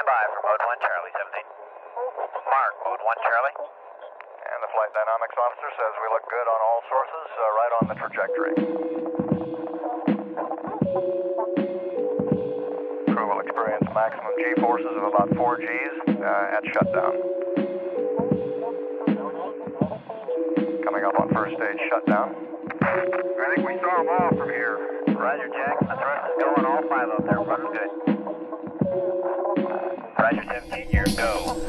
by for mode 1 Charlie 17. Mark, mode 1 Charlie. And the flight dynamics officer says we look good on all sources, right on the trajectory. Crew will experience maximum G-forces of about 4 Gs at shutdown. Coming up on first stage shutdown. I think we saw them all from here. Roger, Jack. The thrust is going, all 5 of them. Running good. Roger, 17, here, go.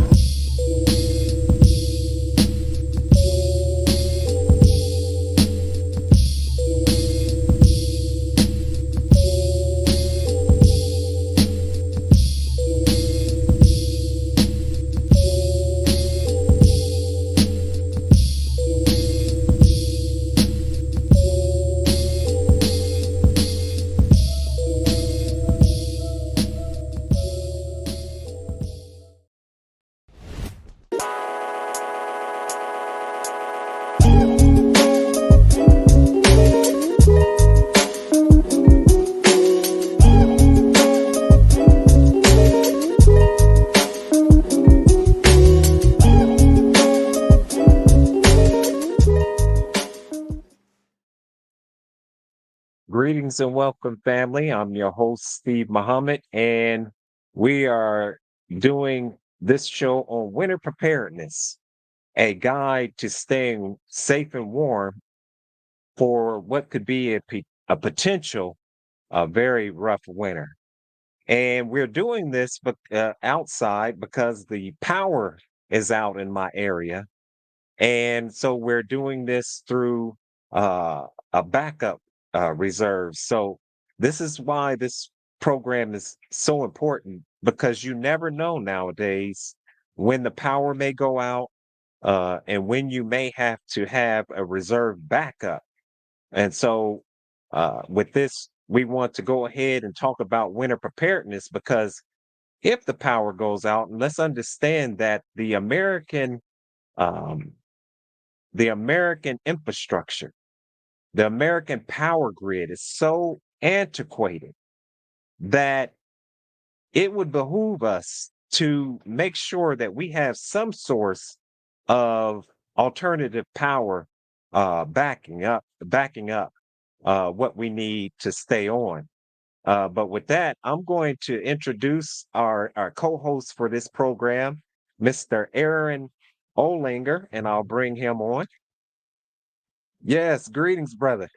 Greetings and welcome, family. I'm your host, Steve Muhammad, and we are doing this show on winter preparedness, a guide to staying safe and warm for what could be a potential very rough winter. And we're doing this outside because the power is out in my area. And so we're doing this through a backup reserve. So this is why this program is so important, because you never know nowadays when the power may go out and when you may have to have a reserve backup. And so with this, we want to go ahead and talk about winter preparedness, because if the power goes out, and let's understand that um, the American infrastructure, the American power grid is so antiquated that it would behoove us to make sure that we have some source of alternative power backing up what we need to stay on. But with that, I'm going to introduce our co-host for this program, Mr. Aaron Olinger, and I'll bring him on. Yes, greetings, brother.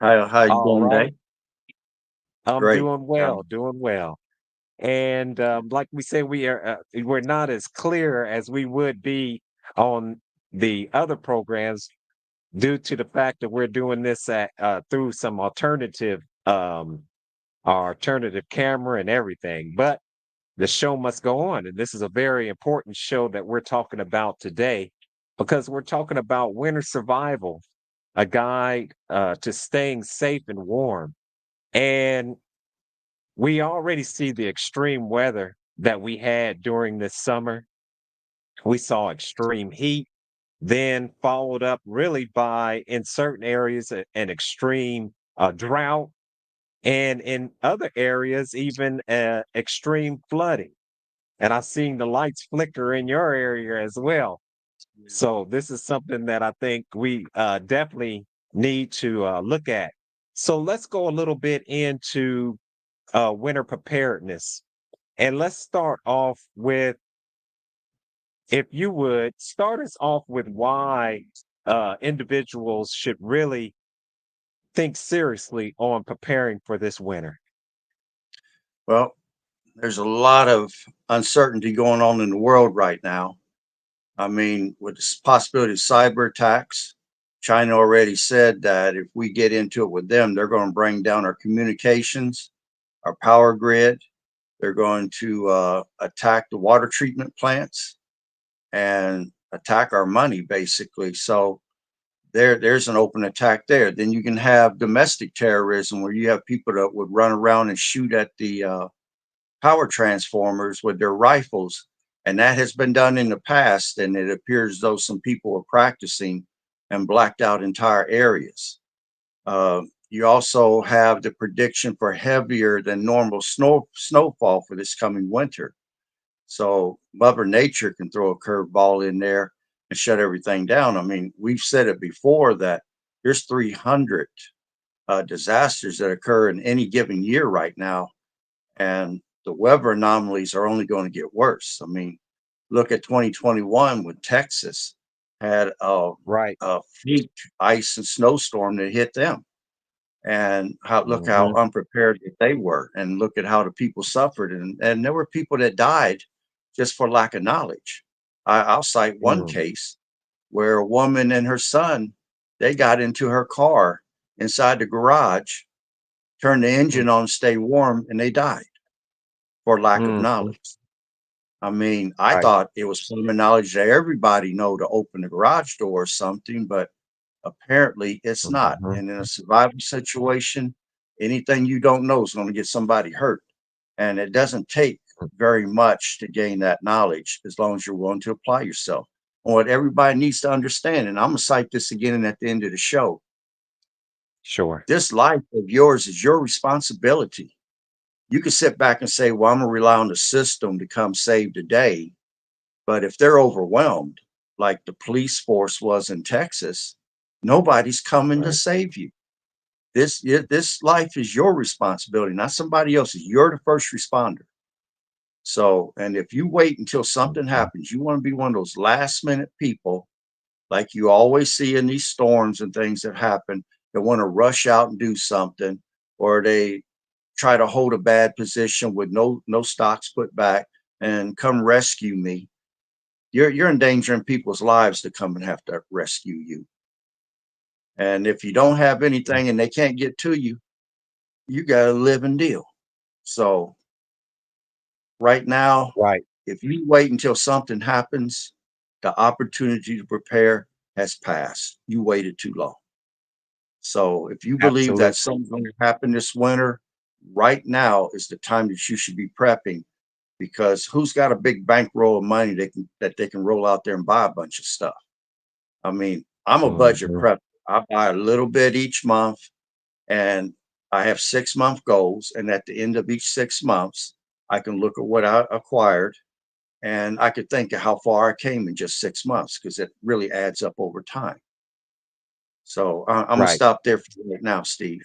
How you All doing right. today? I'm Great. doing well, doing well. And like we say, we're not as clear as we would be on the other programs due to the fact that we're doing this through some alternative camera and everything. But the show must go on, and this is a very important show that we're talking about today, because we're talking about winter survival, a guide to staying safe and warm. And we already see the extreme weather that we had during this summer. We saw extreme heat, then followed up really by, in certain areas, an extreme drought, and in other areas, even extreme flooding. And I've seen the lights flicker in your area as well. So this is something that I think we definitely need to look at. So let's go a little bit into winter preparedness. And let's start off with, if you would, start us off with why individuals should really think seriously on preparing for this winter. Well, there's a lot of uncertainty going on in the world right now. I mean, with the possibility of cyber attacks, China already said that if we get into it with them, they're going to bring down our communications, our power grid. They're going to attack the water treatment plants and attack our money, basically. So there's an open attack there. Then you can have domestic terrorism, where you have people that would run around and shoot at the power transformers with their rifles. And that has been done in the past, and it appears as though some people were practicing and blacked out entire areas. you also have the prediction for heavier than normal snowfall for this coming winter. So Mother Nature can throw a curveball in there and shut everything down. I mean, we've said it before that there's 300 disasters that occur in any given year right now, and the weather anomalies are only going to get worse. I mean, look at 2021 when Texas had Right. a fleet ice and snowstorm that hit them, and look how Hmm. unprepared that they were, and look at how the people suffered, and there were people that died just for lack of knowledge. I'll cite one Mm, case where a woman and her son, they got into her car inside the garage, turned the mm, engine on, stay warm, and they died for lack of mhm. knowledge. I mean, I Right. thought it was common knowledge that everybody know to open the garage door or something, but apparently it's not. Mhm. And in a survival situation, anything you don't know is going to get somebody hurt. And it doesn't take very much to gain that knowledge as long as you're willing to apply yourself. And what everybody needs to understand, and I'm going to cite this again at the end of the show, Sure. this life of yours is your responsibility. You can sit back and say, well, I'm going to rely on the system to come save the day. But if they're overwhelmed, like the police force was in Texas, nobody's coming to Right. save you. This life is your responsibility, not somebody else's. You're the first responder. So, and if you wait until something Mhm. happens, you want to be one of those last minute people, like you always see in these storms and things that happen, that want to rush out and do something, or they try to hold a bad position with no stocks put back and come rescue me. You're endangering people's lives to come and have to rescue you. And if you don't have anything and they can't get to you, you got to live and deal. So right now, Right. if you wait until something happens, the opportunity to prepare has passed. You waited too long. So if you believe that Absolutely. something's going to happen this winter, right now is the time that you should be prepping, because who's got a big bankroll of money that they can roll out there and buy a bunch of stuff? I mean, I'm a budget Mhm. prep. I buy a little bit each month, and I have 6 month goals. And at the end of each 6 months, I can look at what I acquired, and I could think of how far I came in just 6 months, because it really adds up over time. So I'm gonna Right. stop there for right now, Steve.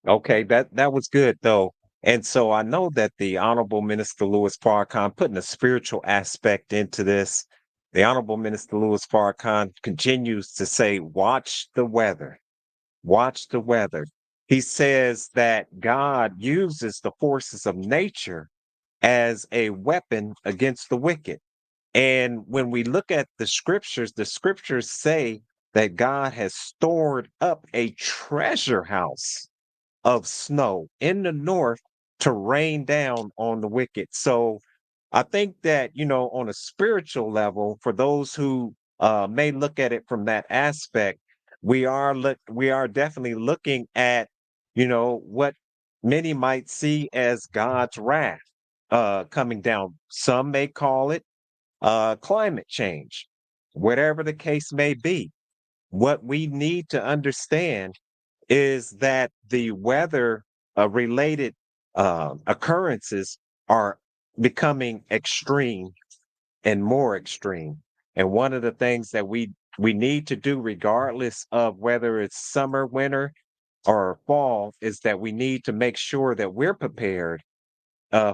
Okay, that was good though. And so I know that the Honorable Minister Louis Farrakhan putting a spiritual aspect into this. The Honorable Minister Louis Farrakhan continues to say, watch the weather. Watch the weather. He says that God uses the forces of nature as a weapon against the wicked. And when we look at the scriptures say that God has stored up a treasure house of snow in the north to rain down on the wicked. So I think that, on a spiritual level, for those who may look at it from that aspect, we are definitely looking at, what many might see as God's wrath coming down. Some may call it climate change, whatever the case may be. What we need to understand is that the weather related occurrences are becoming extreme and more extreme. And one of the things that we need to do, regardless of whether it's summer, winter, or fall, is that we need to make sure that we're prepared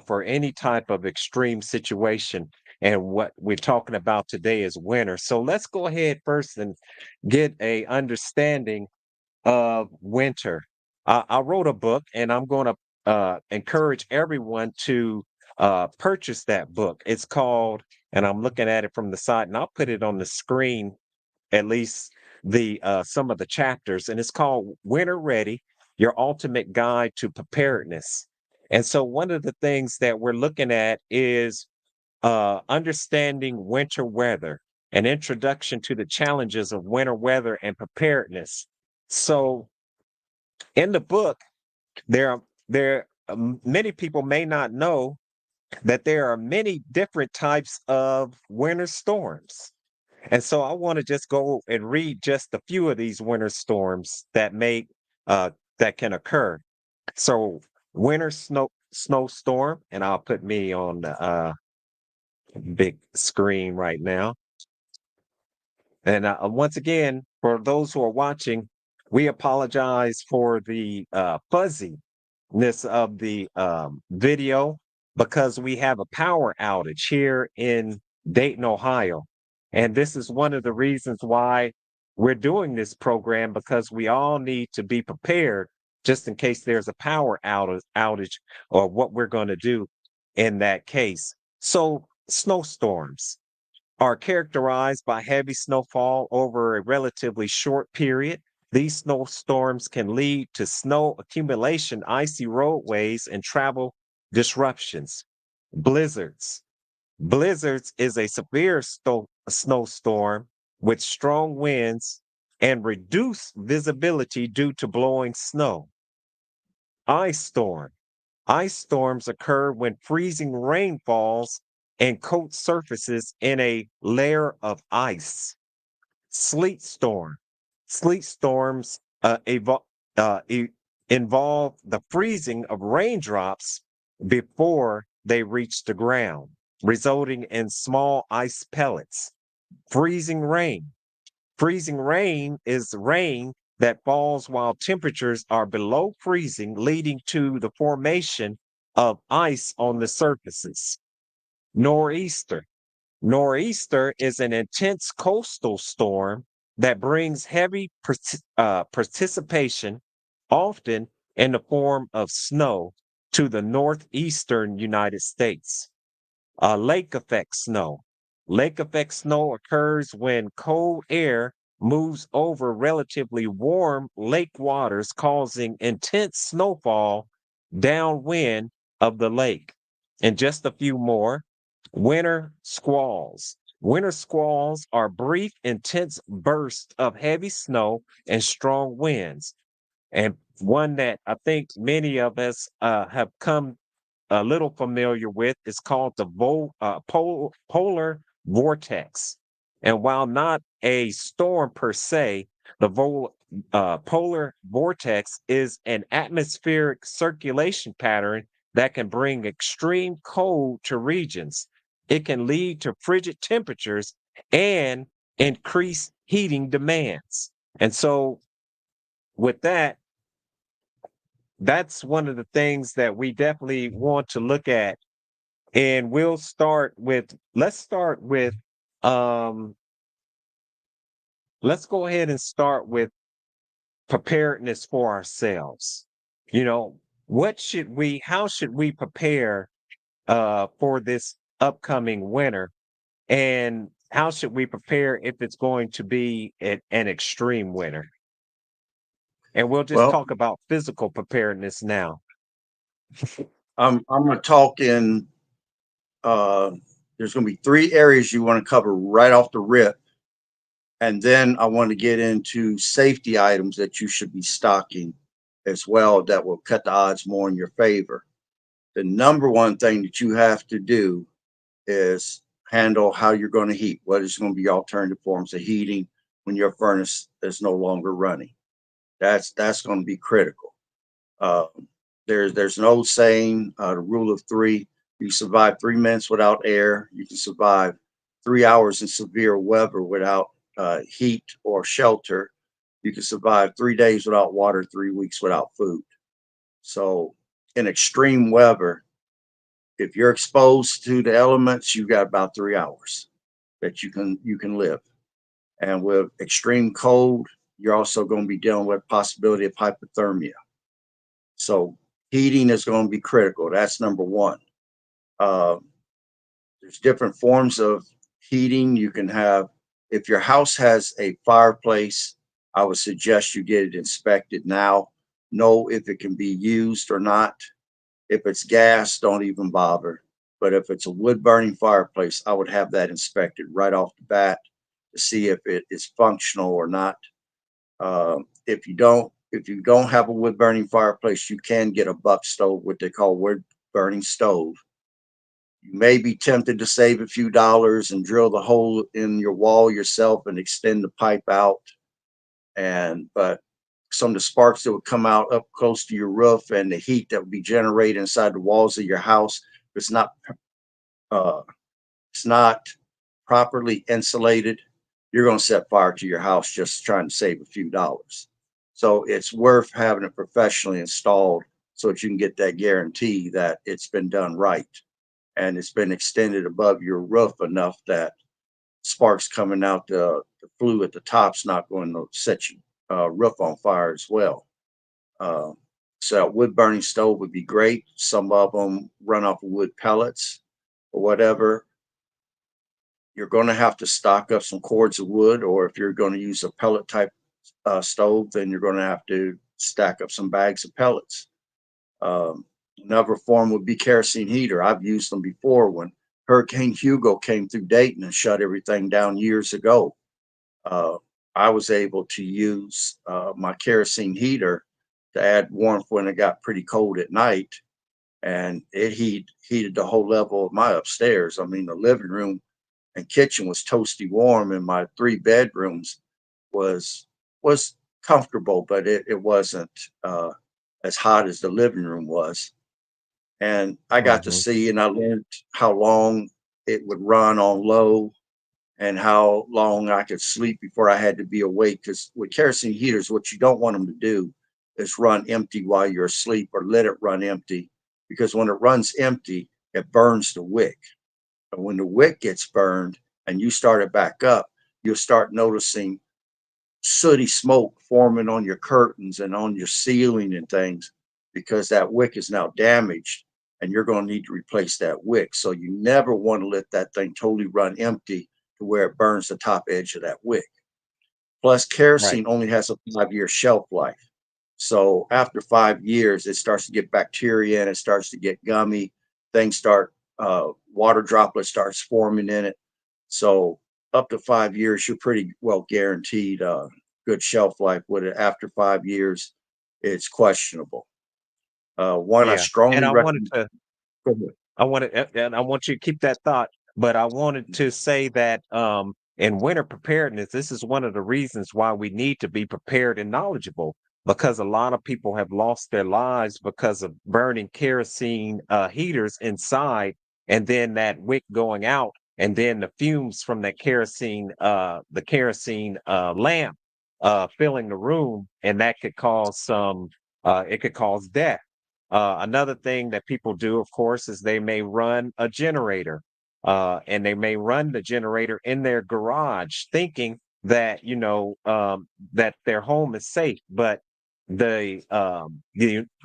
for any type of extreme situation. And what we're talking about today is winter. So let's go ahead first and get a understanding of winter. I wrote a book, and I'm going to encourage everyone to purchase that book. It's called, and I'm looking at it from the side, and I'll put it on the screen, at least the some of the chapters, and it's called Winter Ready: Your Ultimate Guide to Preparedness. And so, one of the things that we're looking at is understanding winter weather, an introduction to the challenges of winter weather and preparedness. So, in the book, many people may not know that there are many different types of winter storms. And so I want to just go and read just a few of these winter storms that make that can occur. So winter snowstorm, and I'll put me on the big screen right now. And once again, for those who are watching, we apologize for the fuzziness of the video because we have a power outage here in Dayton, Ohio. And this is one of the reasons why we're doing this program, because we all need to be prepared just in case there's a power outage or what we're going to do in that case. So, snowstorms are characterized by heavy snowfall over a relatively short period. These snowstorms can lead to snow accumulation, icy roadways, and travel disruptions. Blizzards. Blizzards is a severe snowstorm with strong winds and reduced visibility due to blowing snow. Ice storm. Ice storms occur when freezing rain falls and coats surfaces in a layer of ice. Sleet storm. Sleet storms involve the freezing of raindrops before they reach the ground, resulting in small ice pellets. Freezing rain. Freezing rain is rain that falls while temperatures are below freezing, leading to the formation of ice on the surfaces. Nor'easter. Nor'easter is an intense coastal storm that brings heavy precipitation, often in the form of snow, to the northeastern United States. Lake effect snow. Lake effect snow occurs when cold air moves over relatively warm lake waters, causing intense snowfall downwind of the lake. And just a few more. Winter squalls. Winter squalls are brief, intense bursts of heavy snow and strong winds. And one that I think many of us have come a little familiar with is called the polar vortex. And while not a storm per se, the polar vortex is an atmospheric circulation pattern that can bring extreme cold to regions. It can lead to frigid temperatures and increased heating demands. And so, with that, that's one of the things that we definitely want to look at. And um let's go ahead and start with preparedness for ourselves. You know, how should we prepare for this upcoming winter, and how should we prepare if it's going to be an extreme winter? And we'll just Well, talk about physical preparedness now. I'm going to talk in. Uh, there's going to be three areas you want to cover right off the rip, and then I want to get into safety items that you should be stocking as well that will cut the odds more in your favor. The number one thing that you have to do is handle how you're going to heat. What is going to be alternative forms of heating when your furnace is no longer running? That's going to be critical. Uh, there's an old saying, the rule of three. You survive 3 minutes without air. You can survive 3 hours in severe weather without heat or shelter. You can survive 3 days without water, 3 weeks without food. So in extreme weather, if you're exposed to the elements, you've got about 3 hours that you can live. And with extreme cold, you're also going to be dealing with possibility of hypothermia. So heating is going to be critical. That's number one. There's different forms of heating. You can have, if your house has a fireplace, I would suggest you get it inspected now. Know if it can be used or not. If it's gas, don't even bother. But if it's a wood burning fireplace, I would have that inspected right off the bat to see if it is functional or not. If you don't have a wood burning fireplace, you can get a buck stove, what they call wood burning stove. You may be tempted to save a few dollars and drill the hole in your wall yourself and extend the pipe out. But some of the sparks that would come out up close to your roof and the heat that would be generated inside the walls of your house. It's not uh, it's not properly insulated. You're going to set fire to your house just trying to save a few dollars. So it's worth having it professionally installed so that you can get that guarantee that it's been done right and it's been extended above your roof enough that sparks coming out the flue at the top's not going to set your roof on fire as well. Uh, so a wood burning stove would be great. Some of them run off of wood pellets or whatever. You're going to have to stock up some cords of wood, or if you're going to use a pellet type stove, then you're going to have to stack up some bags of pellets. Um, Another form would be kerosene heater. I've used them before when Hurricane Hugo came through Dayton and shut everything down years ago. Uh, I was able to use my kerosene heater to add warmth when it got pretty cold at night, and it heated the whole level of my upstairs. I mean, the living room and kitchen was toasty warm, and my 3 bedrooms was was comfortable, but it wasn't as hot as the living room was. And I got to Hmm. see and I learned how long it would run on low and how long I could sleep before I had to be awake. Because with kerosene heaters, what you don't want them to do is run empty while you're asleep or let it run empty. Because when it runs empty, it burns the wick. And when the wick gets burned and you start it back up, you'll start noticing sooty smoke forming on your curtains and on your ceiling and things because that wick is now damaged and you're going to need to replace that wick. So you never want to let that thing totally run empty to where it burns the top edge of that wick. Plus, Right. kerosene only has a 5 year shelf life. So after 5 years, it starts to get bacteria and it starts to get gummy. Things start, water droplets starts forming in it. So up to 5 years, you're pretty well guaranteed good shelf life with it. After 5 years, it's questionable. One I Yeah. And strongly I wanted recommend. to and I want you to keep that thought, but I wanted to say that in winter preparedness, this is one of the reasons why we need to be prepared and knowledgeable because a lot of people have lost their lives because of burning kerosene heaters inside and then that wick going out and then the fumes from that kerosene lamp filling the room and that could cause some it could cause death. Another thing that people do, of course, is they may run a generator, and they may run the generator in their garage, thinking that that their home is safe. But the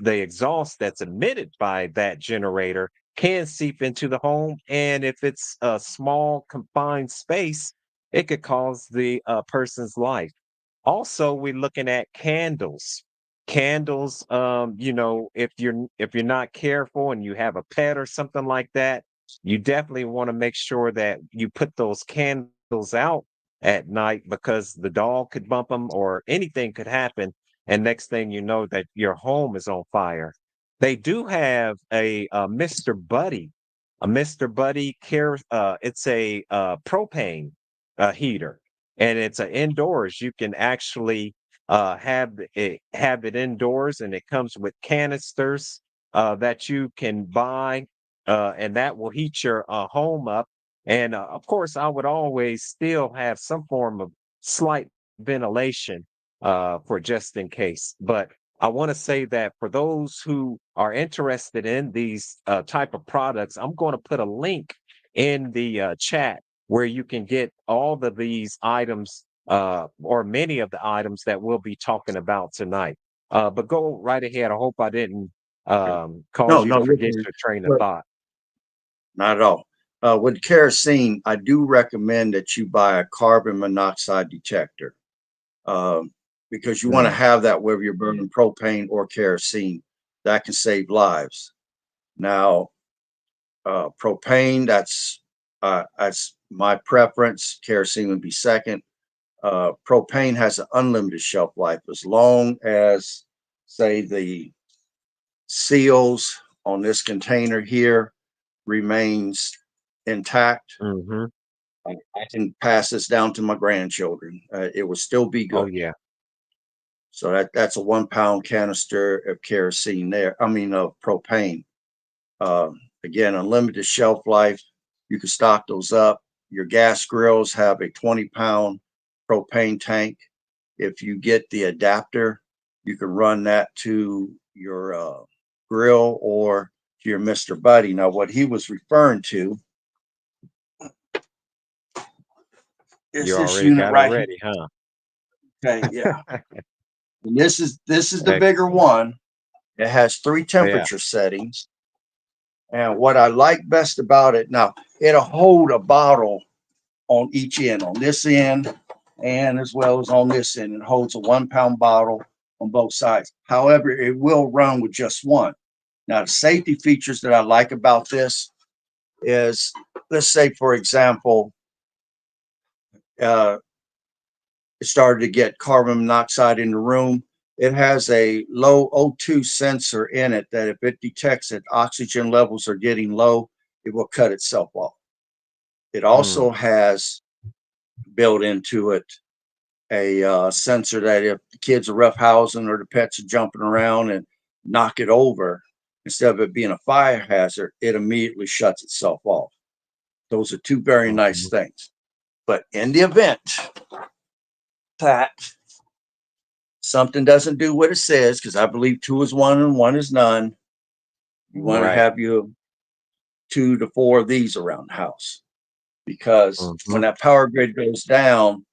exhaust that's emitted by that generator can seep into the home, and if it's a small confined space, it could cause the person's life. Also, we're looking at candles. Candles, if you're not careful and you have a pet or something like that, you definitely want to make sure that you put those candles out at night because the dog could bump them or anything could happen. And next thing you know, that your home is on fire. They do have a Mr. Buddy, a Mr. Buddy care. It's a propane heater and it's an indoors. You can actually have it indoors, and it comes with canisters that you can buy, and that will heat your home up. And of course, I would always still have some form of slight ventilation for just in case. But I want to say that for those who are interested in these type of products, I'm going to put a link in the chat where you can get all of these items or many of the items that we'll be talking about tonight. But go right ahead. I hope I didn't cause No, you to no, you're forget fine. your train of Well, thought. not at all. With kerosene, I do recommend that you buy a carbon monoxide detector um, because you want to Mm, have that whether you're burning propane or kerosene. That can save lives. Now, propane, that's my preference. Kerosene would be second. Propane has an unlimited shelf life as long as, say, the seals on this container here remains intact. hmm. I can pass this down to my grandchildren. It will still be Oh good. yeah. So that's a 1 pound canister of kerosene there. I mean, of propane. Again, unlimited shelf life. You can stock those up. Your gas grills have a 20-pound propane tank. If you get the adapter, you can run that to your grill or to your Mr. Buddy. Now, what he was referring to is You this already unit got it right here. ready, huh? Okay, yeah. And this is the Ex- bigger one. It has 3 Yeah. temperature settings. And what I like best about it, now it'll hold a bottle on each end, on this end, and as well as on this end. It holds a 1 pound bottle on both sides. However, it will run with just one. Now, the safety features that I like about this is, let's say, for example, uh, it started to get carbon monoxide in the room. It has a low O2 sensor in it that if it detects that oxygen levels are getting low, it will cut itself off. It Mm. also has built into it a sensor that if the kids are roughhousing or the pets are jumping around and knock it over, instead of it being a fire hazard, it immediately shuts itself off. Those are 2 very nice Mhm. things. But in the event that something doesn't do what it says, because I believe 2 is 1 and 1 is none, you want to Right. have you 2 to 4 of these around the house. Because when Mhm. that power grid goes down,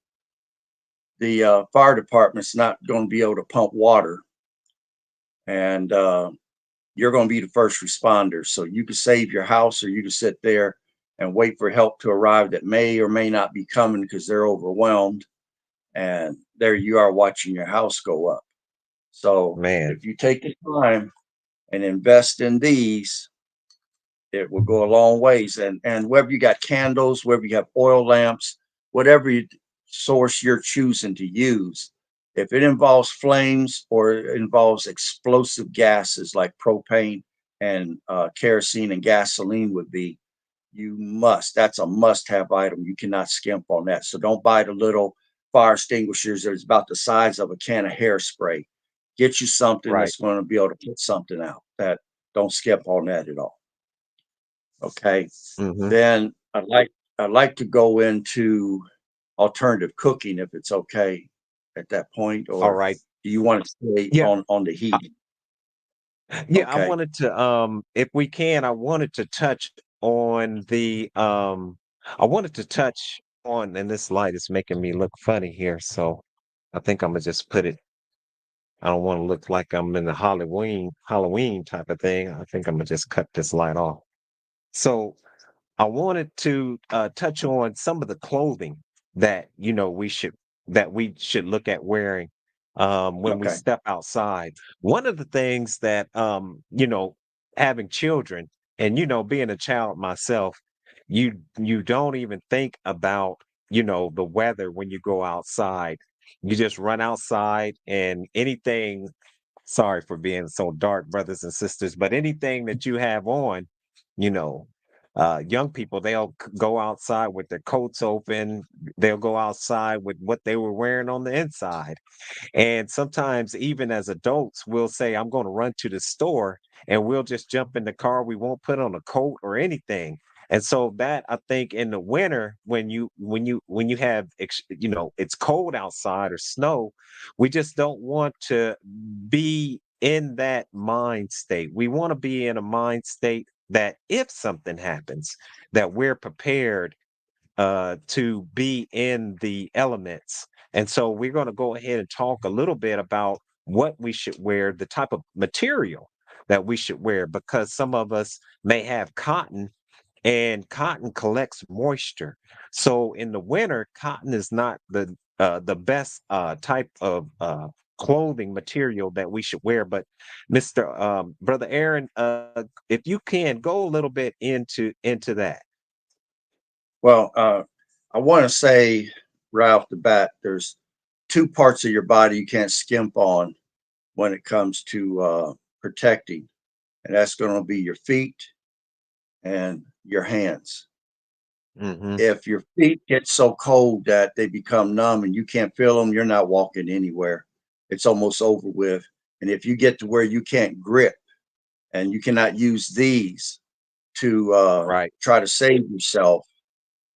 the fire department's not going to be able to pump water. And you're going to be the first responder. So you can save your house, or you can sit there and wait for help to arrive that may or may not be coming because they're overwhelmed. And there you are watching your house go up. So Man. if you take the time and invest in these, it will go a long ways. And whether you got candles, whether you have oil lamps, whatever source you're choosing to use, if it involves flames or it involves explosive gases like propane and kerosene and gasoline would be, you must. That's a must-have item. You cannot skimp on that. So don't buy the little fire extinguishers that's about the size of a can of hairspray. Get you something Right. that's going to be able to put something out. That don't skimp on that at all. Okay. Mhm. Then I'd like to go into alternative cooking if it's okay at that point, All or right. do you want to stay Yeah. on the Uh, heat? yeah, I Okay. wanted to if we can, I wanted to touch on the I wanted to touch on, and this light is making me look funny here, so I think I'm gonna just put it. I don't want to look like I'm in the Halloween type of thing. I think I'm gonna just cut this light off. So I wanted to touch on some of the clothing that we should look at wearing when we Okay. step outside. One of the things that having children and being a child myself, you don't even think about the weather when you go outside. You just run outside and anything. Sorry for being so dark, brothers and sisters, but anything that you have on, you know, young people, they'll go outside with their coats open. They'll go outside with what they were wearing on the inside. And sometimes, even as adults, we'll say, I'm going to run to the store and we'll just jump in the car. We won't put on a coat or anything. And so that I think in the winter, when you have it's cold outside or snow, we just don't want to be in that mind state. We want to be in a mind state that if something happens, that we're prepared to be in the elements. And so we're going to go ahead and talk a little bit about what we should wear, the type of material that we should wear, because some of us may have cotton and cotton collects moisture. So in the winter, cotton is not the best type of clothing material that we should wear. But Mr. Brother Aaron, if you can go a little bit into that. Well, I want to say right off the bat, there's 2 parts of your body you can't skimp on when it comes to protecting, and that's going to be your feet and your hands. Hmm. If your feet get so cold that they become numb and you can't feel them, you're not walking anywhere. it's almost over with. And if you get to where you can't grip and you cannot use these to Right. try to save yourself,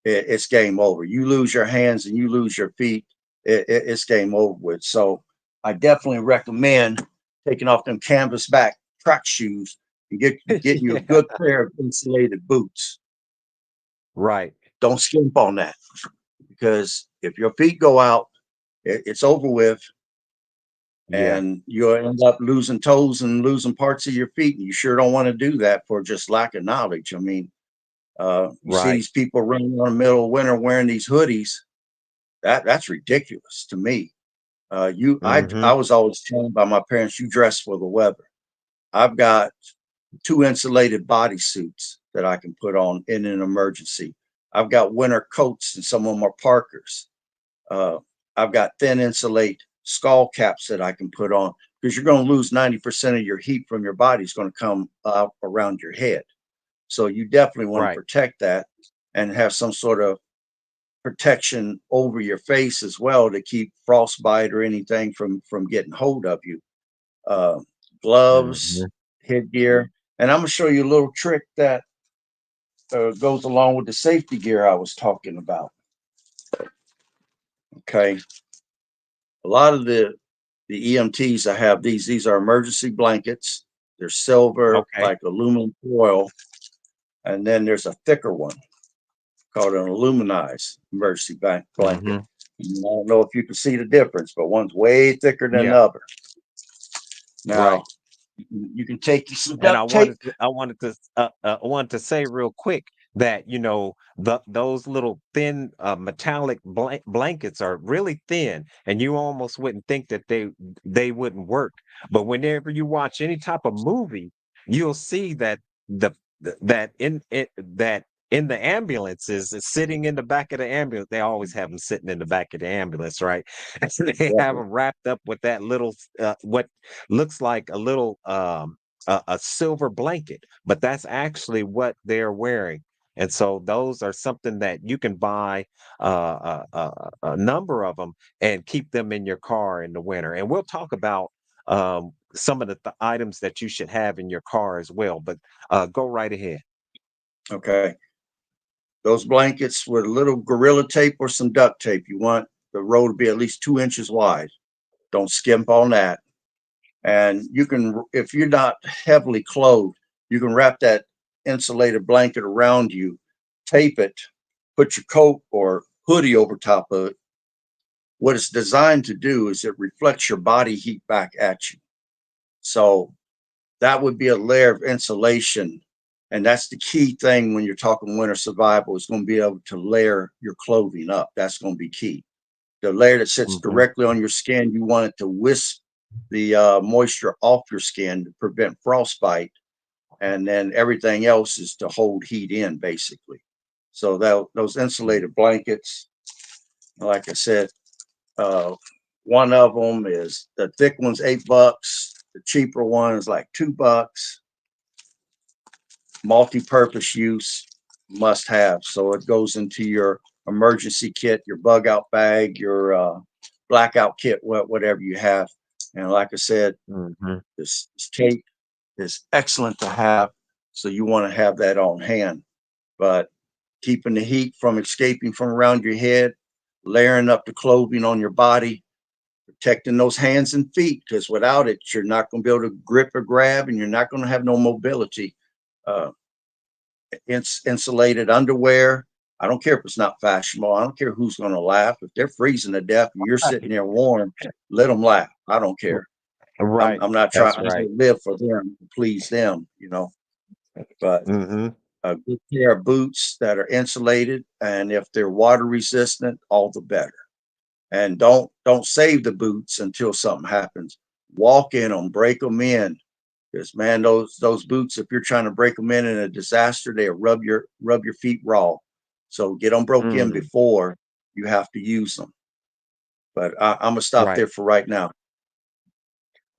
it's game over. You lose your hands and you lose your feet, it's game over with. So I definitely recommend taking off them canvas back track shoes and getting you a Yeah. good pair of insulated boots. Right. Don't skimp on that, because if your feet go out, it's over with, Yeah. and you'll end up losing toes and losing parts of your feet. And you sure don't want to do that for just lack of knowledge. I mean, you see Right. these people running on the middle of winter wearing these hoodies. That's ridiculous to me. I Hmm. was always told by my parents, you dress for the weather. I've got two insulated bodysuits that I can put on in an emergency. I've got winter coats and some of them are Parkers. Uh, I've got thin insulate skull caps that I can put on, because you're going to lose 90% of your heat from your body is going to come up around your head. So you definitely want to Right. protect that and have some sort of protection over your face as well to keep frostbite or anything from getting hold of you. Uh, Gloves, Hmm. headgear, and I'm gonna show you a little trick that goes along with the safety gear I was talking about. Okay, a lot of the EMTs I have, these are emergency blankets. They're silver, Okay. like aluminum foil, and then there's a thicker one called an aluminized emergency blanket. Hmm. I don't know if you can see the difference, but one's way thicker than Yeah. the other. Right. Now, you can take some And duct tape. I wanted to say real quick that, those little thin metallic blankets are really thin, and you almost wouldn't think that they wouldn't work. But whenever you watch any type of movie, you'll see that that in the ambulances, it's sitting in the back of the ambulance. They always have them sitting in the back of the ambulance, right? And they have them wrapped up with that little what looks like a little a silver blanket, but that's actually what they're wearing. And so those are something that you can buy a number of them and keep them in your car in the winter. And we'll talk about some of the items that you should have in your car as well. But go right ahead. Okay, those blankets with a little gorilla tape or some duct tape. You want the roll to be at least 2 inches wide. Don't skimp on that. And you can, if you're not heavily clothed, you can wrap that insulated blanket around you, tape it, put your coat or hoodie over top of it. What it's designed to do is it reflects your body heat back at you. So that would be a layer of insulation. And that's the key thing when you're talking winter survival, is going to be able to layer your clothing up. That's going to be key. The layer that sits Hmm. directly on your skin, you want it to wisp the moisture off your skin to prevent frostbite. And then everything else is to hold heat in, basically. So those insulated blankets, like I said, uh, one of them is, the thick one's $8. The cheaper one is like $2. Multi-purpose use, must have. So it goes into your emergency kit, your bug out bag, your blackout kit, whatever you have. And like I said, Hmm. this tape is excellent to have. So you want to have that on hand. But keeping the heat from escaping from around your head, layering up the clothing on your body, protecting those hands and feet, because without it, you're not going to be able to grip or grab, and you're not going to have no mobility. Uh, Insulated underwear. I don't care if it's not fashionable. I don't care who's going to laugh. If they're freezing to death and you're sitting there warm, let them laugh. I don't care. Right. I'm not trying. That's I right. don't live for them to please them, you know. But Hmm. a good pair of boots that are insulated, and if they're water resistant, all the better. And don't save the boots until something happens. Walk in them, break them in, because man, those boots, if you're trying to break them in a disaster, they rub your feet raw. So get them broke in Mm. before you have to use them. But I'm gonna stop Right. there for right now.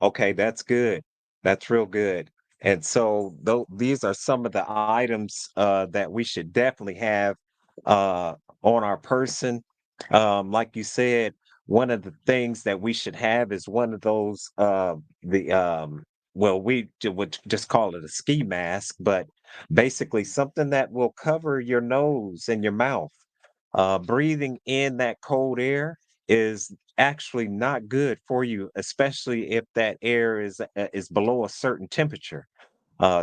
Okay, that's good. That's real good. And so these are some of the items that we should definitely have on our person. Like you said, one of the things that we should have is one of those the well, would just call it a ski mask, but basically something that will cover your nose and your mouth. Breathing in that cold air is actually not good for you, especially if that air is below a certain temperature.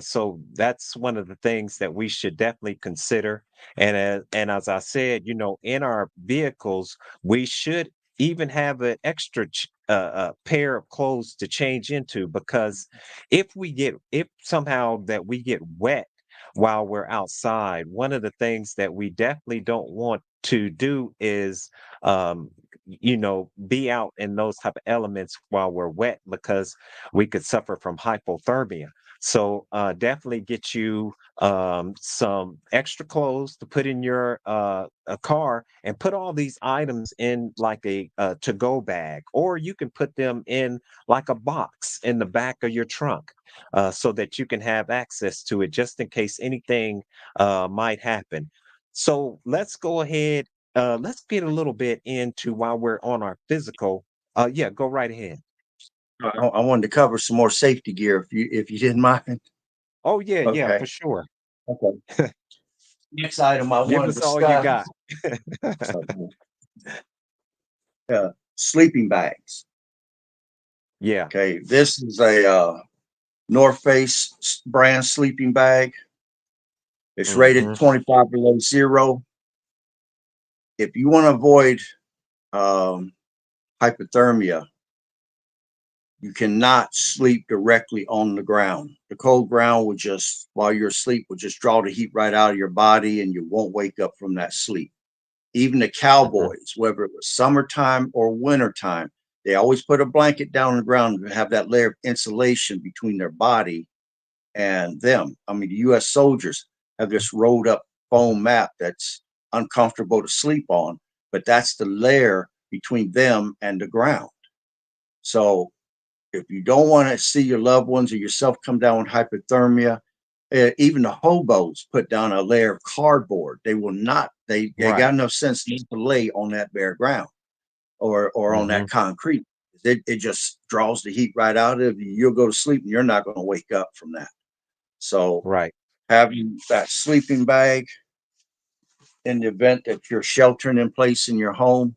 So that's one of the things that we should definitely consider. And as I said, in our vehicles, we should even have an extra pair of clothes to change into, because if somehow that we get wet while we're outside, one of the things that we definitely don't want to do is be out in those type of elements while we're wet, because we could suffer from hypothermia. So definitely get you some extra clothes to put in your a car, and put all these items in like a to-go bag, or you can put them in like a box in the back of your trunk, so that you can have access to it just in case anything might happen. So let's go ahead. Let's get a little bit into while we're on our physical. Yeah, go right ahead. I wanted to cover some more safety gear if you didn't mind. Oh yeah, yeah, Okay. for sure. Okay. Next item I Give want to us all you got. discuss. Sleeping bags. Yeah. Okay, this is a North Face brand sleeping bag. It's rated Mhm. 25 below zero. If you want to avoid um, hypothermia, you cannot sleep directly on the ground. The cold ground will just, while you're asleep, will just draw the heat right out of your body, and you won't wake up from that sleep. Even the Mhm. cowboys, whether it was summertime or wintertime, they always put a blanket down on the ground and have that layer of insulation between their body and them. I mean, the U.S. soldiers have this rolled up foam mat that's uncomfortable to sleep on, but that's the layer between them and the ground. So if you don't want to see your loved ones or yourself come down with hypothermia, even the hobos put down a layer of cardboard. They will not, they Right. got enough sense not to lay on that bare ground or on that Mhm. concrete. It just draws the heat right out of you. You'll go to sleep and you're not going to wake up from that. So Right. having that sleeping bag in the event that you're sheltering in place in your home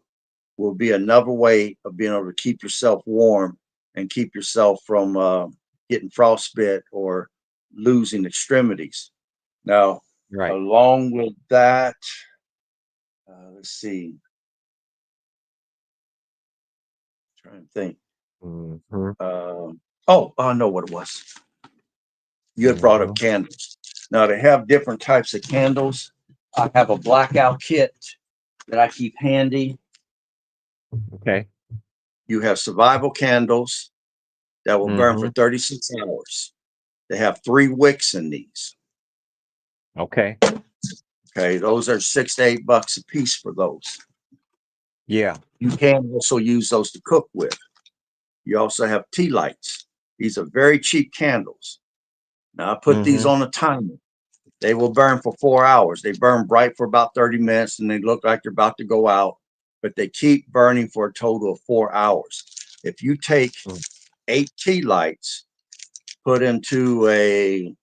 will be another way of being able to keep yourself warm and keep yourself from getting frostbite or losing extremities. Now, Right. along with that, let's see, trying to think. Mhm. I know what it was. You had brought up Mhm. candles. Now, they have different types of candles. I have a blackout kit that I keep handy. Okay. You have survival candles that will burn for Mhm. 36 hours. They have 3 wicks in these. Okay. Okay, those are $6 to $8 a piece for those. Yeah. You can also use those to cook with. You also have tea lights. These are very cheap candles. Now I put these Mhm. on a timer. They will burn for 4 hours. They burn bright for about 30 minutes and they look like they're about to go out, but they keep burning for a total of 4 hours. If you take Mm. 8 tea lights, put into a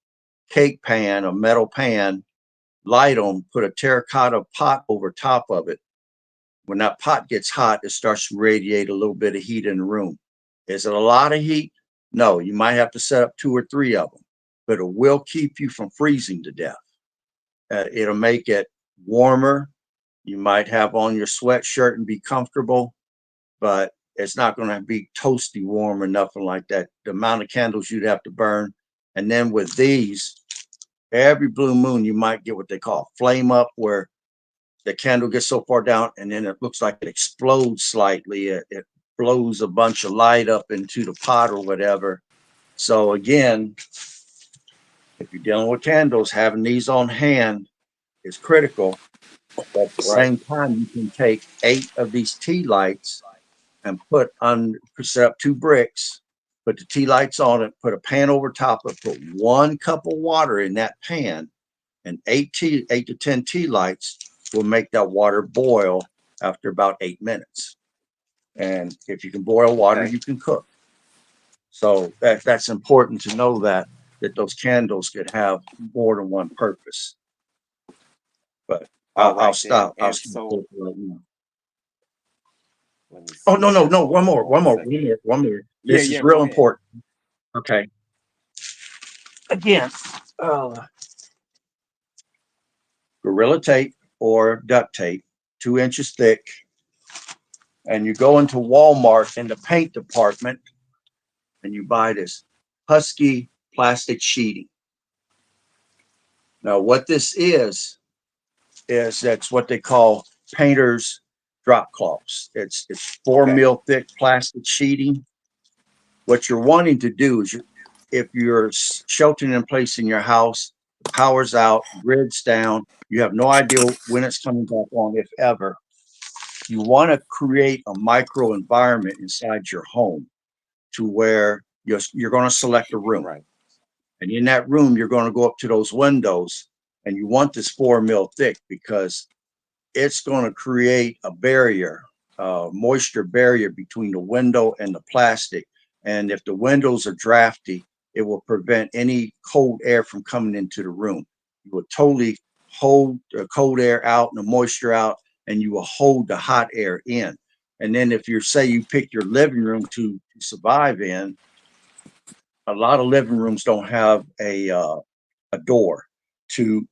cake pan, a metal pan, light them, put a terracotta pot over top of it. When that pot gets hot, it starts to radiate a little bit of heat in the room. Is it a lot of heat? No, you might have to set up 2 or 3 of them, but it will keep you from freezing to death. It'll make it warmer. You might have on your sweatshirt and be comfortable, but it's not going to be toasty warm or nothing like that. The amount of candles you'd have to burn. And then with these, every blue moon, you might get what they call flame up, where the candle gets so far down and then it looks like it explodes slightly. It blows a bunch of light up into the pot or whatever. So again, if you're dealing with candles, having these on hand is critical. But at the Right. same time, you can take 8 of these tea lights and set up 2 bricks, put the tea lights on it, put a pan over top of it, put 1 cup of water in that pan, and 8 to 10 tea lights will make that water boil after about 8 minutes. And if you can boil water, Okay. you can cook. So that's important to know that those candles could have more than one purpose. But All I'll right then. stop. I'll And stop so there for right now. let me Oh, see here. no. Hold on a second. One more. Yeah, This is yeah, real go ahead. important. Okay. Again, Gorilla tape or duct tape, 2 inches thick. And you go into Walmart in the paint department and you buy this Husky plastic sheeting. Now, what this is that's what they call painter's drop cloths. It's 4 mil thick plastic sheeting. What you're wanting to do is, if you're sheltering in place in your house, the power's out, grid's down, you have no idea when it's coming back on, if ever. You want to create a micro environment inside your home to where you're going to select a room. Right. And in that room, you're going to go up to those windows, and you want this 4 mil thick because it's going to create a barrier, moisture barrier between the window and the plastic. And if the windows are drafty, it will prevent any cold air from coming into the room. You will totally hold the cold air out and the moisture out, and you will hold the hot air in. And then if you say you pick your living room to survive in, a lot of living rooms don't have a door to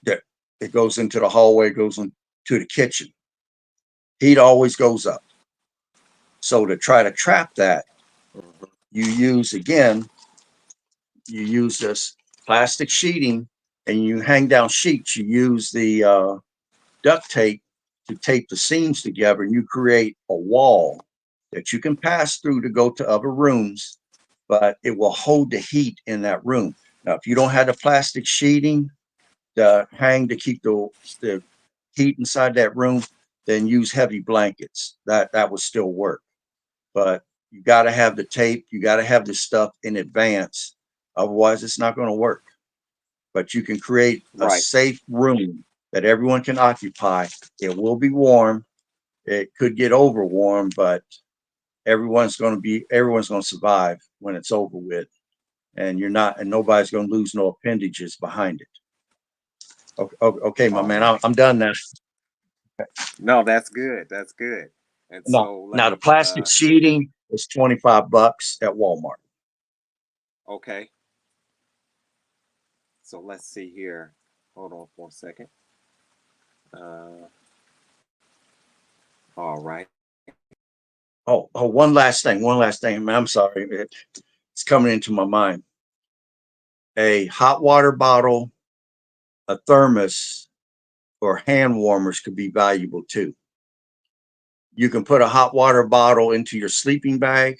that. It goes into the hallway, goes into the kitchen. Heat always goes up. So to try to trap that, you use this plastic sheeting, and you hang down sheets. You use the duct tape to tape the seams together, and you create a wall that you can pass through to go to other rooms, but it will hold the heat in that room. Now, if you don't have the plastic sheeting to hang to keep the heat inside that room, then use heavy blankets. That would still work. But you got to have the tape. You got to have this stuff in advance. Otherwise, it's not going to work. But you can create a Right. safe room that everyone can occupy. It will be warm. It could get over warm, but everyone's going to survive when it's over with. And nobody's going to lose no appendages behind it. Okay, my All man, right. I'm done now. No, that's good. That's good. And No, so let now the me plastic sheeting is $25 at Walmart. okay. So let's see here. Hold on for a second. Uh all right. One last thing. Man, I'm sorry. It's coming into my mind. A hot water bottle, a thermos, or hand warmers could be valuable too. You can put a hot water bottle into your sleeping bag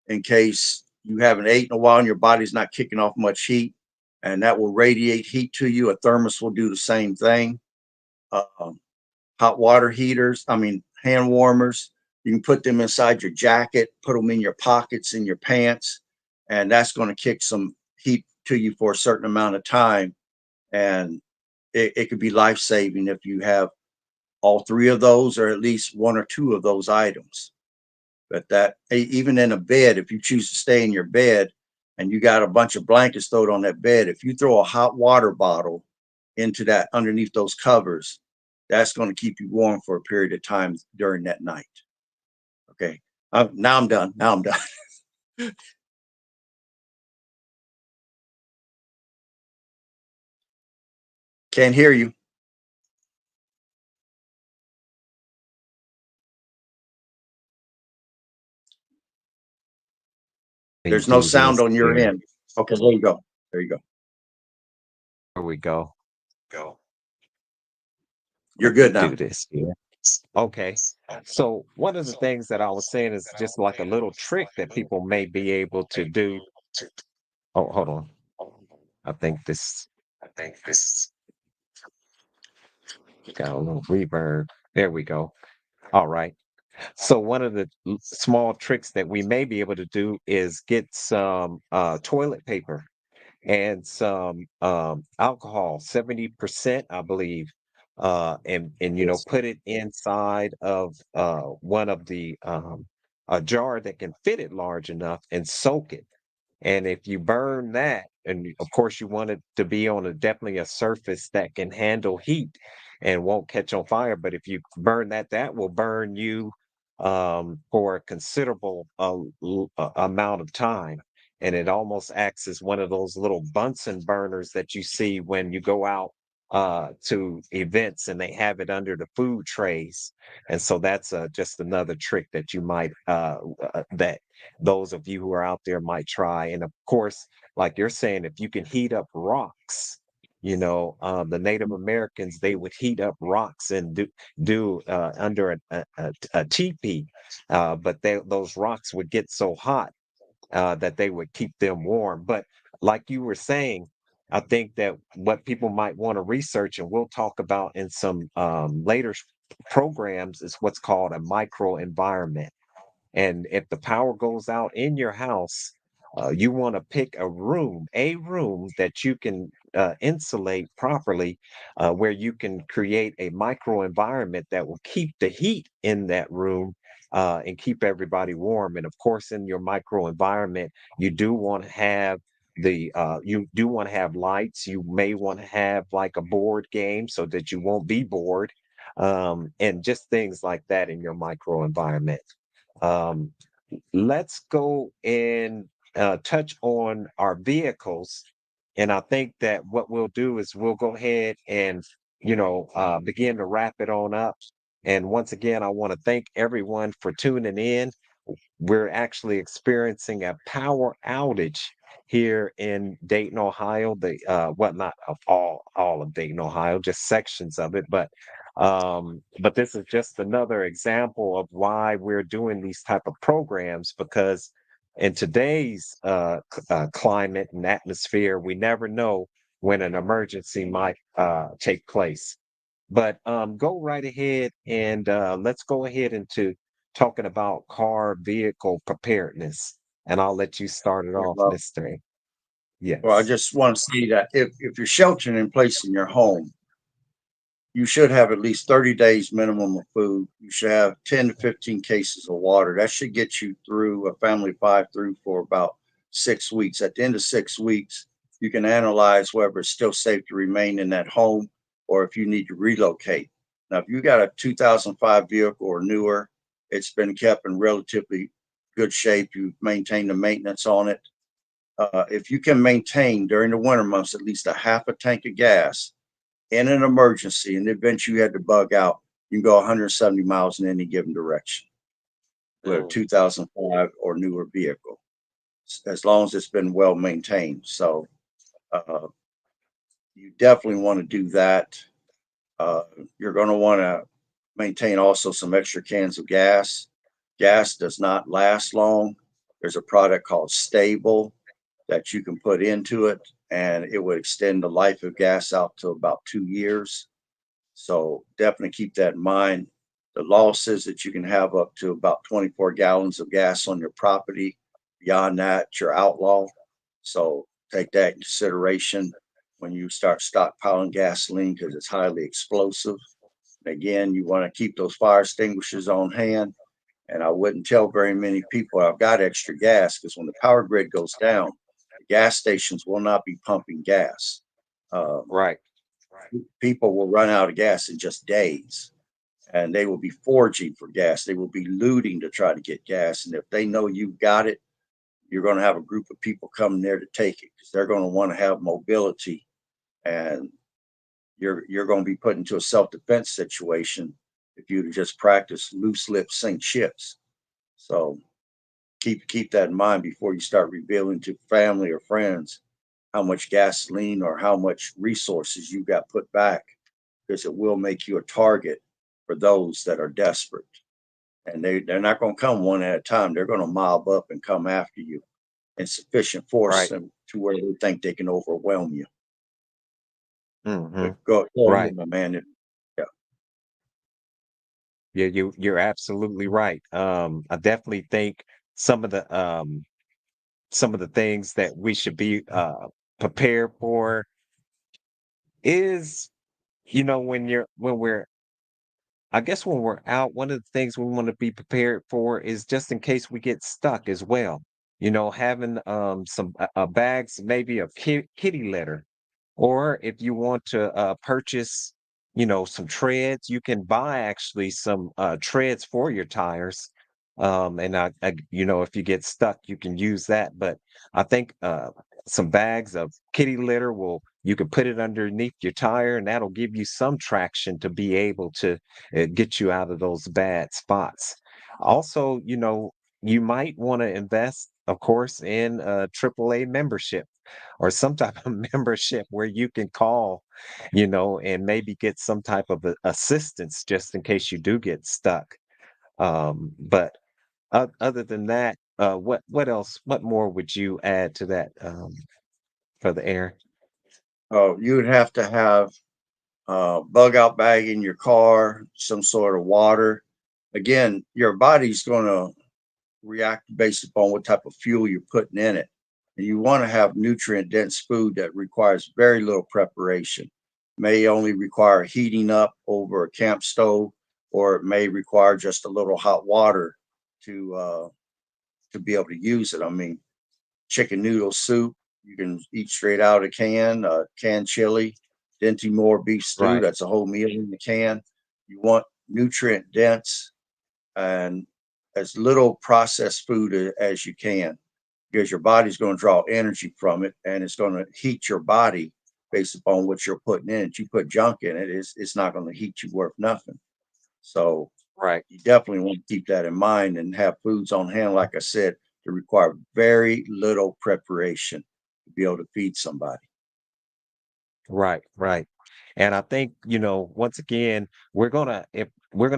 in case you haven't ate in a while and your body's not kicking off much heat, and that will radiate heat to you. A thermos will do the same thing. Um, Hot water heaters, hand warmers, you can put them inside your jacket, put them in your pockets, in your pants, and that's going to kick some heat to you for a certain amount of time. And it could be life saving if you have all three of those, or at least one or two of those items. But even in a bed, if you choose to stay in your bed and you got a bunch of blankets thrown on that bed, if you throw a hot water bottle into that underneath those covers, that's going to keep you warm for a period of time during that night. Okay. Now I'm done. Can't hear you. There's no Do sound this on your here. end. Okay, there you go. There you go. There we go. You're Let me good do now. this here. Okay. So one of the things that I was saying is just like a little trick that people may be able to do. Oh, hold on. I think this got a little reverb. There we go. All right. So one of the small tricks that we may be able to do is get some toilet paper and some alcohol, 70%, I believe. and Yes. put it inside of one of the a jar that can fit it large enough and soak it. And if you burn that, and of course you want it to be on a definitely a surface that can handle heat and won't catch on fire. But if you burn that, that will burn you for a considerable amount of time. And it almost acts as one of those little Bunsen burners that you see when you go out to events and they have it under the food trays. And so that's just another trick that you might that those of you who are out there might try. And of course, like you're saying, if you can heat up rocks, the Native Americans, they would heat up rocks and do under a teepee, but those rocks would get so hot that they would keep them warm. But like you were saying, I think that what people might want to research, and we'll talk about in some later programs, is what's called a microenvironment. And if the power goes out in your house, you want to pick a room that you can insulate properly, where you can create a microenvironment that will keep the heat in that room and keep everybody warm. And of course, in your microenvironment, you do want to have lights. You may want to have like a board game so that you won't be bored, and just things like that in your microenvironment. Um, let's go and touch on our vehicles. And I think that what we'll do is we'll go ahead and, begin to wrap it on up. And once again, I want to thank everyone for tuning in. We're actually experiencing a power outage here in Dayton, Ohio. Well, not of all of Dayton, Ohio, just sections of it, but this is just another example of why we're doing these type of programs, because in today's climate and atmosphere, we never know when an emergency might take place. But go right ahead and let's go ahead into talking about car vehicle preparedness. And I'll let you start it off, Well, Mr. well, I Yes. just want to say that if you're sheltering in place in your home, you should have at least 30 days minimum of food. You should have 10 to 15 cases of water. That should get you through a family of five through for about 6 weeks. At the end of 6 weeks, you can analyze whether it's still safe to remain in that home or if you need to relocate. Now, if you got a 2005 vehicle or newer, it's been kept in relatively good shape. You've maintained the maintenance on it. If you can maintain during the winter months at least a half a tank of gas, in an emergency, in the event you had to bug out, you can go 170 miles in any given direction with a Mm. 2005 or newer vehicle, as long as it's been well maintained. So uh, you definitely want to do that. Uh, you're going to want to maintain also some extra cans of gas. Gas does not last long. There's a product called Stable that you can put into it, and it would extend the life of gas out to about 2 years. So definitely keep that in mind. The law says that you can have up to about 24 gallons of gas on your property. Beyond that, you're outlaw. So take that in consideration when you start stockpiling gasoline because it's highly explosive. Again, you want to keep those fire extinguishers on hand. And I wouldn't tell very many people I've got extra gas because when the power grid goes down, the gas stations will not be pumping gas. Um, Right. People will run out of gas in just days and they will be foraging for gas. They will be looting to try to get gas. And if they know you've got it, you're going to have a group of people coming there to take it because they're going to want to have mobility and you're going to be put into a self-defense situation if you just practice loose lips sink ships. So keep that in mind before you start revealing to family or friends how much gasoline or how much resources you got put back because it will make you a target for those that are desperate. And they're not going to come one at a time. They're going to mob up and come after you in sufficient force Right. to where they think they can overwhelm you. Hmm. But go Right. ahead, my man. Yeah. Yeah, you're absolutely right. I definitely think some of the some of the things that we should be prepared for is when we're I guess when we're out, one of the things we want to be prepared for is just in case we get stuck as well. Having some bags, maybe of kitty litter, or if you want to purchase, some treads, you can buy actually some treads for your tires. And if you get stuck, you can use that. But I think some bags of kitty litter you can put it underneath your tire, and that'll give you some traction to be able to get you out of those bad spots. Also, you might want to invest, of course, in a AAA membership or some type of membership where you can call, and maybe get some type of assistance just in case you do get stuck. But other than that, what else? What more would you add to that for the air? Oh, you would have to have bug out bag in your car, some sort of water. Again, your body's going to react based upon what type of fuel you're putting in it. And you want to have nutrient dense food that requires very little preparation. May only require heating up over a camp stove, or it may require just a little hot water to be able to use it. I mean, chicken noodle soup you can eat straight out of a can, canned chili, Dinty Moore beef stew. Right, That's a whole meal in the can. You want nutrient dense and as little processed food as you can, because your body's going to draw energy from it and it's going to heat your body based upon what you're putting in. If you put junk in it, it's not going to heat you worth nothing. So right. you definitely want to keep that in mind and have foods on hand, like I said, to require very little preparation to be able to feed somebody. Right, right. And I think, once again, we're gonna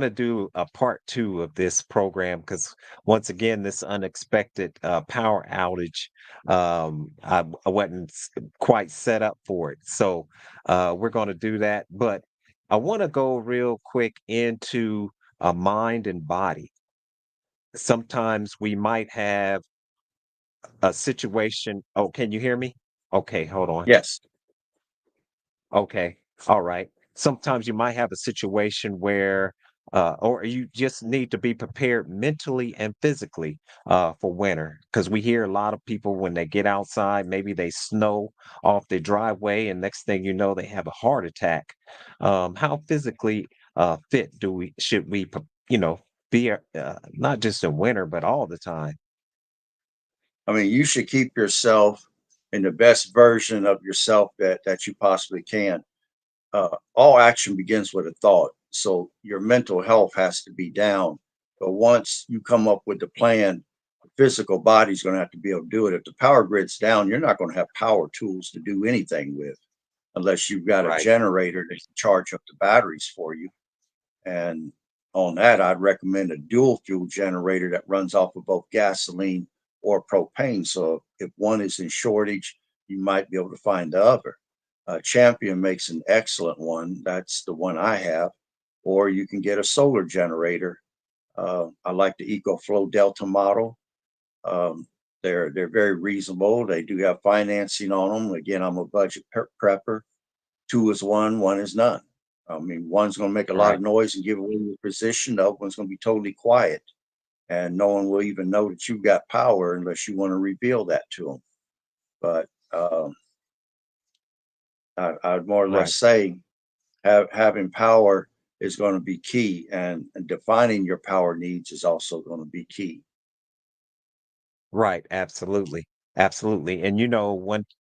do a part two of this program because once again, this unexpected power outage, I wasn't quite set up for it. So we're gonna do that. But I want to go real quick into mind and body. Sometimes we might have a situation. Oh, can you hear me? Okay, hold on. Yes. Okay. All right. Sometimes you might have a situation where, or you just need to be prepared mentally and physically for winter. Because we hear a lot of people when they get outside, maybe they snow off their driveway, and next thing you know, they have a heart attack. How physically fit should we, be not just in winter, but all the time? I mean, you should keep yourself in the best version of yourself that you possibly can. All action begins with a thought. So your mental health has to be down. But once you come up with the plan, the physical body's going to have to be able to do it. If the power grid's down, you're not going to have power tools to do anything with unless you've got a Right. generator that can charge up the batteries for you. And on that, I'd recommend a dual fuel generator that runs off of both gasoline or propane. So if one is in shortage, you might be able to find the other. Champion makes an excellent one. That's the one I have. Or you can get a solar generator. I like the EcoFlow Delta model. They're very reasonable. They do have financing on them. Again, I'm a budget prepper. Two is one is none. I mean, one's going to make a lot Right. of noise and give away your position. The other one's going to be totally quiet, and no one will even know that you've got power unless you want to reveal that to them. But I'd more or Right. less say having power is going to be key, and defining your power needs is also going to be key. Right, absolutely. Absolutely. And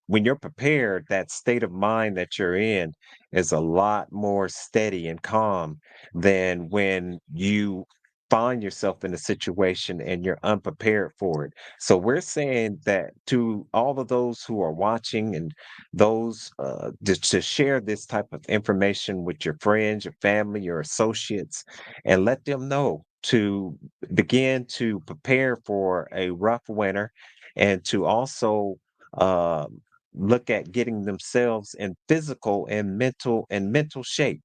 when you're prepared, that state of mind that you're in is a lot more steady and calm than when you find yourself in a situation and you're unprepared for it. So we're saying that to all of those who are watching and those to share this type of information with your friends, your family, your associates, and let them know to begin to prepare for a rough winter and to also um, look at getting themselves in physical and mental shape.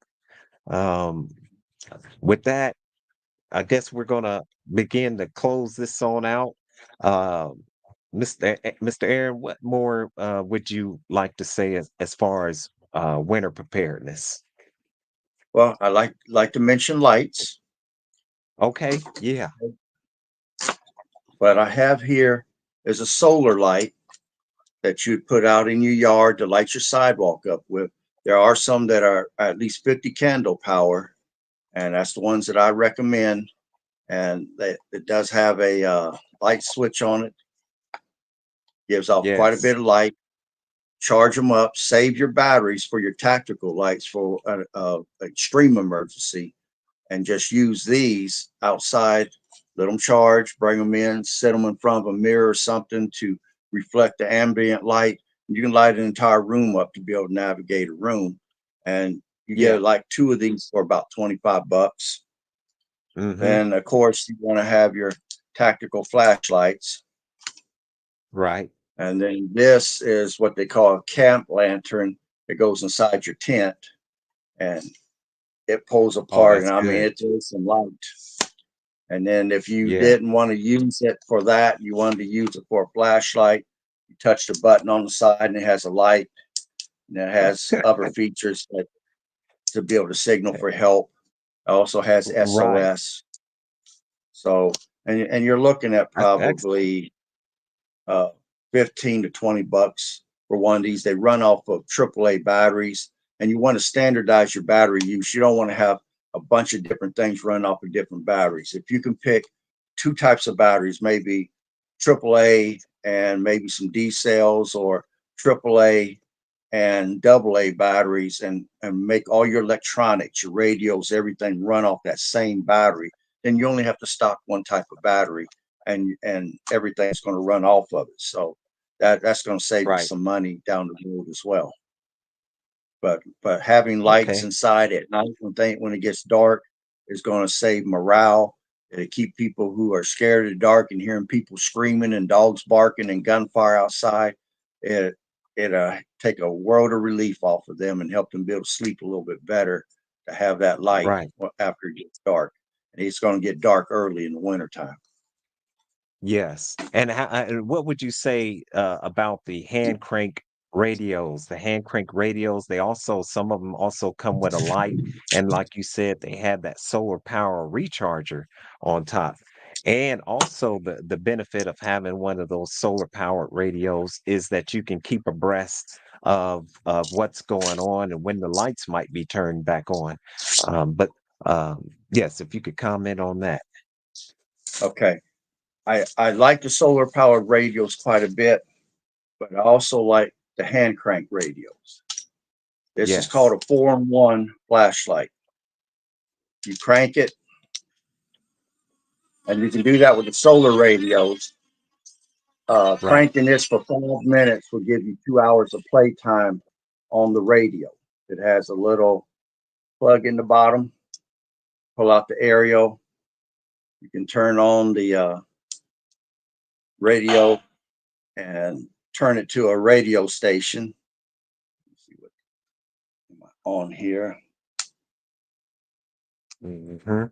Um, with that, I guess we're gonna begin to close this on out. Um, Mr. Aaron, what more would you like to say as far as winter preparedness? Well, I like to mention lights, Okay. Yeah. but I have here is a solar light that you'd put out in your yard to light your sidewalk up with. There are some that are at least 50 candle power, and that's the ones that I recommend. And it does have a light switch on it, gives off quite a Yes. bit of light. Charge them up, save your batteries for your tactical lights for an extreme emergency, and just use these outside. Let them charge, bring them in, set them in front of a mirror or something to reflect the ambient light. You can light an entire room up to be able to navigate a room. And you Yeah. get like two of these for about 25 bucks. Mm-hmm. Then, of course, you want to have your tactical flashlights. Right. And then this is what they call a camp lantern that goes inside your tent and it pulls Oh, apart. that's And I mean, good. it does some light. And then if you Yeah. didn't want to use it for that, you wanted to use it for a flashlight, you touch the button on the side and it has a light and it has other features that to be able to signal for help. It also has Right. SOS. So, and you're looking at That's excellent. probably 15 to 20 bucks for one of these. They run off of AAA batteries, and you want to standardize your battery use. You don't want to have a bunch of different things run off of different batteries. If you can pick two types of batteries, maybe AAA and maybe some D cells, or AAA and AA batteries, and make all your electronics, your radios, everything run off that same battery, then you only have to stock one type of battery, and everything's going to run off of it. So that's going to save you Right. some money down the road as well. But having lights Okay. inside at night when it gets dark is going to save morale. It'll keep people who are scared of the dark and hearing people screaming and dogs barking and gunfire outside. It take a world of relief off of them and help them be able to sleep a little bit better to have that light Right. after it gets dark. And it's going to get dark early in the wintertime. Yes. And what would you say about the hand crank radios? The hand crank radios, they also, some of them also come with a light. And like you said, they have that solar power recharger on top. And also the benefit of having one of those solar powered radios is that you can keep abreast of what's going on and when the lights might be turned back on. But yes, if you could comment on that. Okay. I like the solar powered radios quite a bit, but I also like the hand crank radios. This is called Yes. a 4-in-1 flashlight. You crank it, and you can do that with the solar radios. Right. Cranking this for 5 minutes will give you 2 hours of playtime on the radio. It has a little plug in the bottom, pull out the aerial. You can turn on the radio and turn it to a radio station. Let's see what am I on here. Mhm.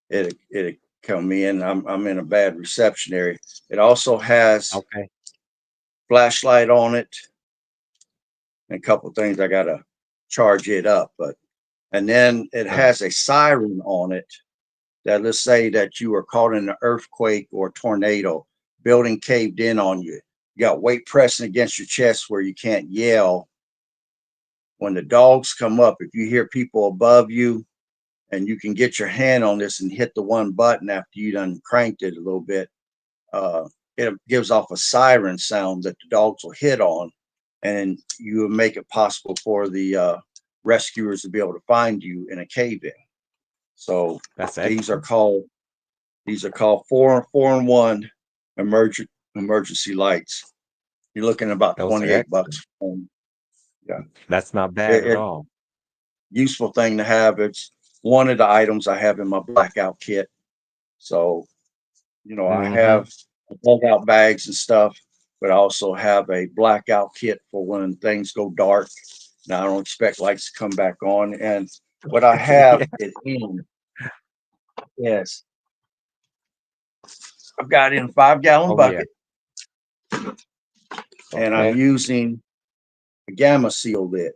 It come in. I'm in a bad reception area. It also has Okay. flashlight on it and a couple of things I gotta charge it up, but and then it Right. has a siren on it that, let's say that you were caught in an earthquake or tornado, building caved in on you. You got weight pressing against your chest where you can't yell. When the dogs come up, if you hear people above you and you can get your hand on this and hit the one button after you done cranked it a little bit, uh, it gives off a siren sound that the dogs will hit on, and you will make it possible for the rescuers to be able to find you in a cave in. So That's these are excellent. called these are called 4-in-1 emergency lights. You're looking at about Those are 28 excellent. bucks. Yeah, That's not bad at it all. useful thing to have. It's one of the items I have in my blackout kit. So I Mhm. have bug out bags and stuff, but I also have a blackout kit for when things go dark. Now I don't expect lights to come back on. And what I have Yeah. it in is I've got in a 5-gallon Oh, yeah. bucket, and I'm Okay. using a gamma seal lid.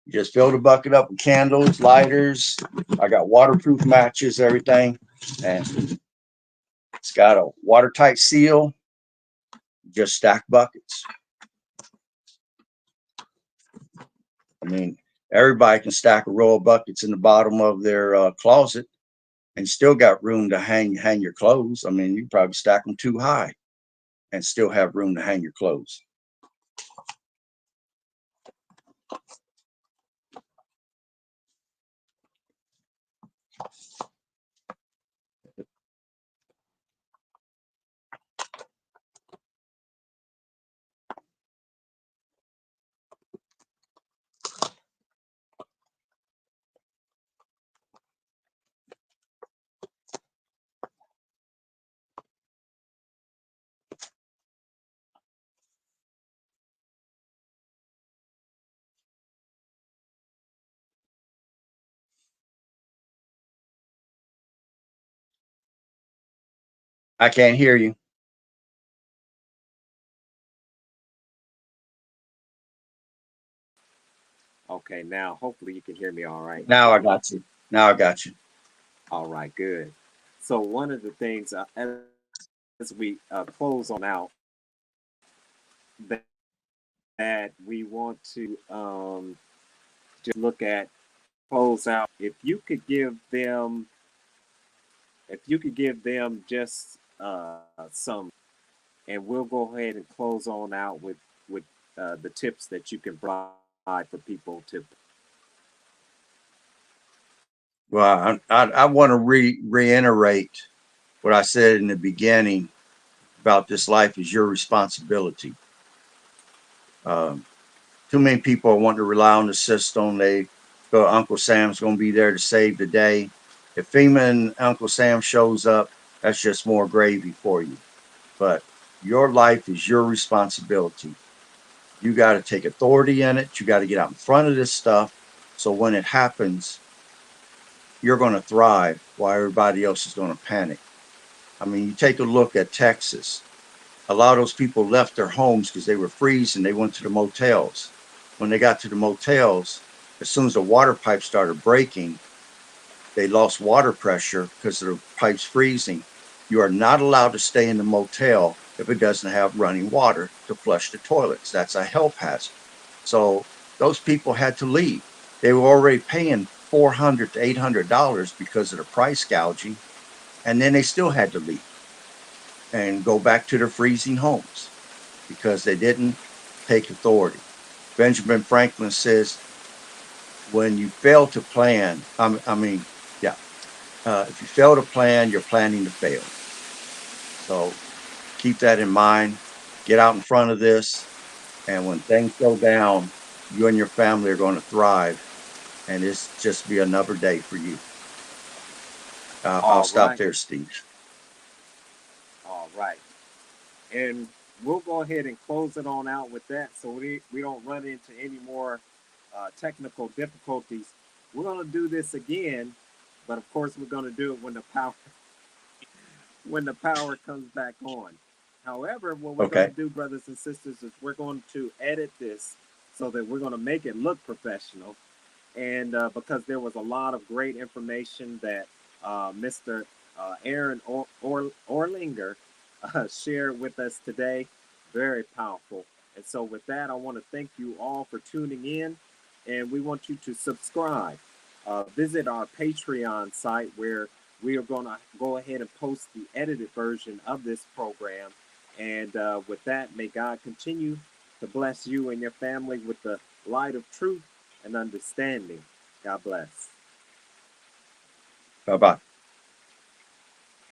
You just fill the bucket up with candles, lighters. I got waterproof matches, everything. And it's got a watertight seal. Just stack buckets. I mean, everybody can stack a row of buckets in the bottom of their closet and still got room to hang your clothes. I mean, you probably stack them too high and still have room to hang your clothes. I can't hear you. Okay, now hopefully you can hear me all right. Now I got you. Now I got you. All right, good. So one of the things as we close on out that, that we want to just look at close out. If you could give them just some, and we'll go ahead and close on out with the tips that you can provide for people to. Well, I want to reiterate what I said in the beginning about this life is your responsibility. Too many people want to rely on the system. They go, Uncle Sam's going to be there to save the day. If FEMA and Uncle Sam shows up, that's just more gravy for you. But your life is your responsibility. You got to take authority in it. You got to get out in front of this stuff. So when it happens, you're going to thrive while everybody else is going to panic. I mean, you take a look at Texas. A lot of those people left their homes because they were freezing. They went to the motels. When they got to the motels, as soon as the water pipes started breaking, they lost water pressure because of the pipes freezing. You are not allowed to stay in the motel if it doesn't have running water to flush the toilets. That's a health hazard. So those people had to leave. They were already paying $400 to $800 because of the price gouging, and then they still had to leave and go back to their freezing homes because they didn't take authority. Benjamin Franklin says, when you fail to plan, if you fail to plan, you're planning to fail. So keep that in mind. Get out in front of this. And when things go down, you and your family are going to thrive. And it's just be another day for you. I'll stop there, Steve. All right. And we'll go ahead and close it on out with that so we don't run into any more technical difficulties. We're going to do this again, but of course we're going to do it when the power comes back on. However, what we're going to do, brothers and sisters, is we're going to edit this so that we're going to make it look professional. And because there was a lot of great information that Mr. Aaron Orlinger shared with us today, very powerful. And so with that, I want to thank you all for tuning in, and we want you to subscribe. Visit our Patreon site where we are going to go ahead and post the edited version of this program. And with that, may God continue to bless you and your family with the light of truth and understanding. God bless. Bye-bye.